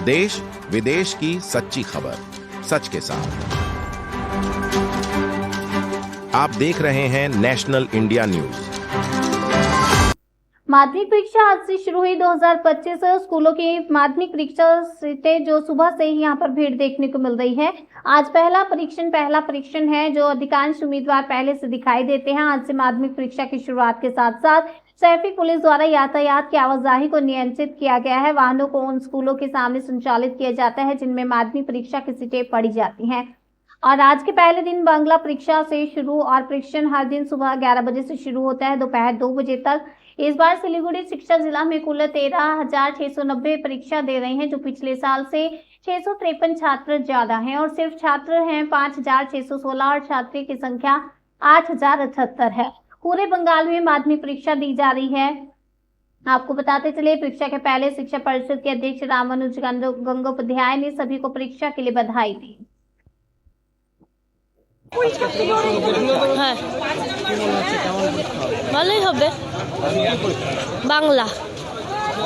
देश विदेश की सच्ची खबर सच के साथ। आप देख रहे हैं नेशनल इंडिया न्यूज। माध्यमिक परीक्षा आज से शुरू हुई 2025 स्कूलों की माध्यमिक परीक्षा सीटें जो सुबह से ही यहां पर भीड़ देखने को मिल रही है। आज पहला परीक्षण है जो अधिकांश उम्मीदवार पहले से दिखाई देते हैं। आज से माध्यमिक परीक्षा की शुरुआत के साथ साथ ट्रैफिक पुलिस द्वारा यातायात की आवाजाही को नियंत्रित किया गया है। वाहनों को उन स्कूलों के सामने संचालित किया जाता है जिनमें माध्यमिक परीक्षा की सीटें पढ़ी जाती हैं। और आज के पहले दिन बांग्ला परीक्षा से शुरू और परीक्षण हर दिन सुबह 11 बजे से शुरू होता है दोपहर 2 बजे तक। इस बार सिलीगुड़ी शिक्षा जिला में कुल 13,690 परीक्षा दे रहे हैं, जो पिछले साल से 653 छात्र ज्यादा हैं और सिर्फ छात्र हैं 5,616 और छात्री की संख्या 8,078 है। पूरे बंगाल में माध्यमिक परीक्षा दी जा रही है। आपको बताते चले परीक्षा के पहले शिक्षा परिषद के अध्यक्ष रामानुज गंगोपाध्याय ने सभी को परीक्षा के लिए बधाई दी। হ্যাঁ ভালোই হবে। বাংলা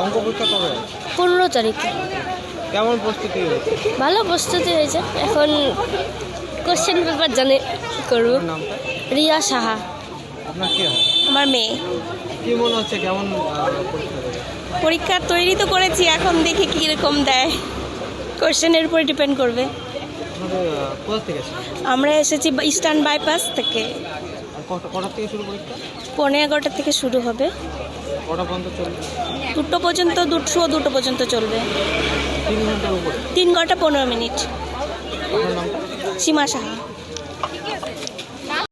অঙ্ক পরীক্ষা কবে? 15 তারিখে। কেমন প্রস্তুতি হয়েছে? ভালো প্রস্তুতি হয়েছে। এখন কোশ্চেন পেপার জানে কি করব। নামটা? রিয়া সাহা। আপনার কি হয়? আমার মেয়ে। কি মনে হচ্ছে কেমন পরীক্ষা দেবে? পরীক্ষা তৈরি তো করেছি, এখন দেখি কি রকম দেয়। কোশ্চেনের উপর ডিপেন্ড করবে। কোথা থেকে এসেছেন? আমরা এসেছি ইস্টার্ন বাইপাস থেকে। আর কটা থেকে শুরু পরীক্ষা? 11:15 থেকে শুরু হবে। কটা পর্যন্ত চলবে? 2টো পর্যন্ত, 2 পর্যন্ত চলবে। 3 ঘন্টার উপরে? 3 ঘন্টা 15 মিনিট। আপনার নামটা? সীমা সাহা।